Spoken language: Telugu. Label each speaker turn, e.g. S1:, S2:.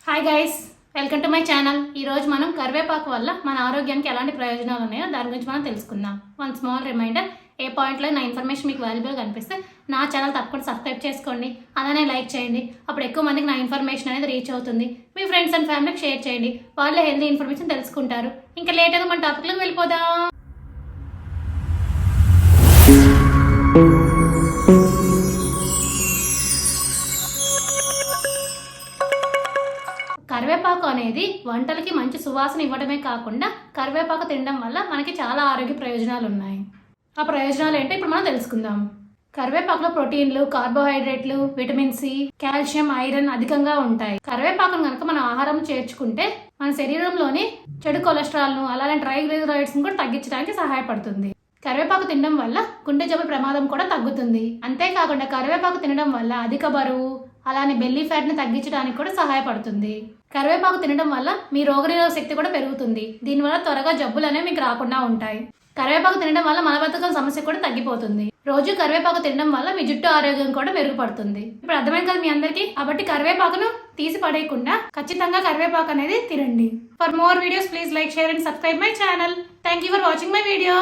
S1: Hi guys, welcome to my channel. ఈరోజు మనం కరివేపాకు వల్ల మన ఆరోగ్యానికి ఎలాంటి ప్రయోజనాలు ఉన్నాయో దాని గురించి మనం తెలుసుకుందాం. వన్ స్మాల్ రిమైండర్, ఏ పాయింట్లో నా ఇన్ఫర్మేషన్ మీకు వాల్యుబుల్గా కనిపిస్తే నా ఛానల్ తప్పకుండా సబ్స్క్రైబ్ చేసుకోండి, అలానే లైక్ చేయండి. అప్పుడు ఎక్కువ మందికి నా ఇన్ఫర్మేషన్ అనేది రీచ్ అవుతుంది. మీ ఫ్రెండ్స్ అండ్ ఫ్యామిలీకి షేర్ చేయండి, వాళ్ళే హెల్తీ ఇన్ఫర్మేషన్ తెలుసుకుంటారు. ఇంకా లేట్ అయితే మన టాపిక్లోకి వెళ్ళిపోదాం. కరివేపాకు అనేది వంటలకి మంచి సువాసన ఇవ్వడమే కాకుండా కరివేపాకు తినడం వల్ల మనకి చాలా ఆరోగ్య ప్రయోజనాలు ఉన్నాయి. ఆ ప్రయోజనాలు ఏంటో ఇప్పుడు మనం తెలుసుకుందాం. కరివేపాకులో ప్రోటీన్లు, కార్బోహైడ్రేట్లు, విటమిన్ సి, కాల్షియం, ఐరన్ అధికంగా ఉంటాయి. కరివేపాకును కనుక మన ఆహారం చేర్చుకుంటే మన శరీరంలోని చెడు కొలెస్ట్రాల్ను అలానే ట్రైగ్లిజరైడ్స్ను కూడా తగ్గించడానికి సహాయపడుతుంది. కరివేపాకు తినడం వల్ల గుండె జబ్బు ప్రమాదం కూడా తగ్గుతుంది. అంతేకాకుండా కరివేపాకు తినడం వల్ల అధిక బరువు అలానే బెల్లీ ఫ్యాట్ని తగ్గించడానికి కూడా సహాయపడుతుంది. కరివేపాకు తినడం వల్ల మీ రోగనిరోధక శక్తి కూడా పెరుగుతుంది. దీనివల్ల త్వరగా జబ్బులు అనేవి మీకు రాకుండా ఉంటాయి. కరివేపాకు తినడం వల్ల మలబద్ధకం సమస్య కూడా తగ్గిపోతుంది. రోజు కరివేపాకు తినడం వల్ల మీ జుట్టు ఆరోగ్యం కూడా మెరుగుపడుతుంది. ఇప్పుడు అర్థమైంది కదా మీ అందరికీ. కాబట్టి కరివేపాకును తీసి పడేయకుండా ఖచ్చితంగా కరివేపాకు అనేది తినండి. For more videos please like, share and subscribe my channel. Thank you for watching my video.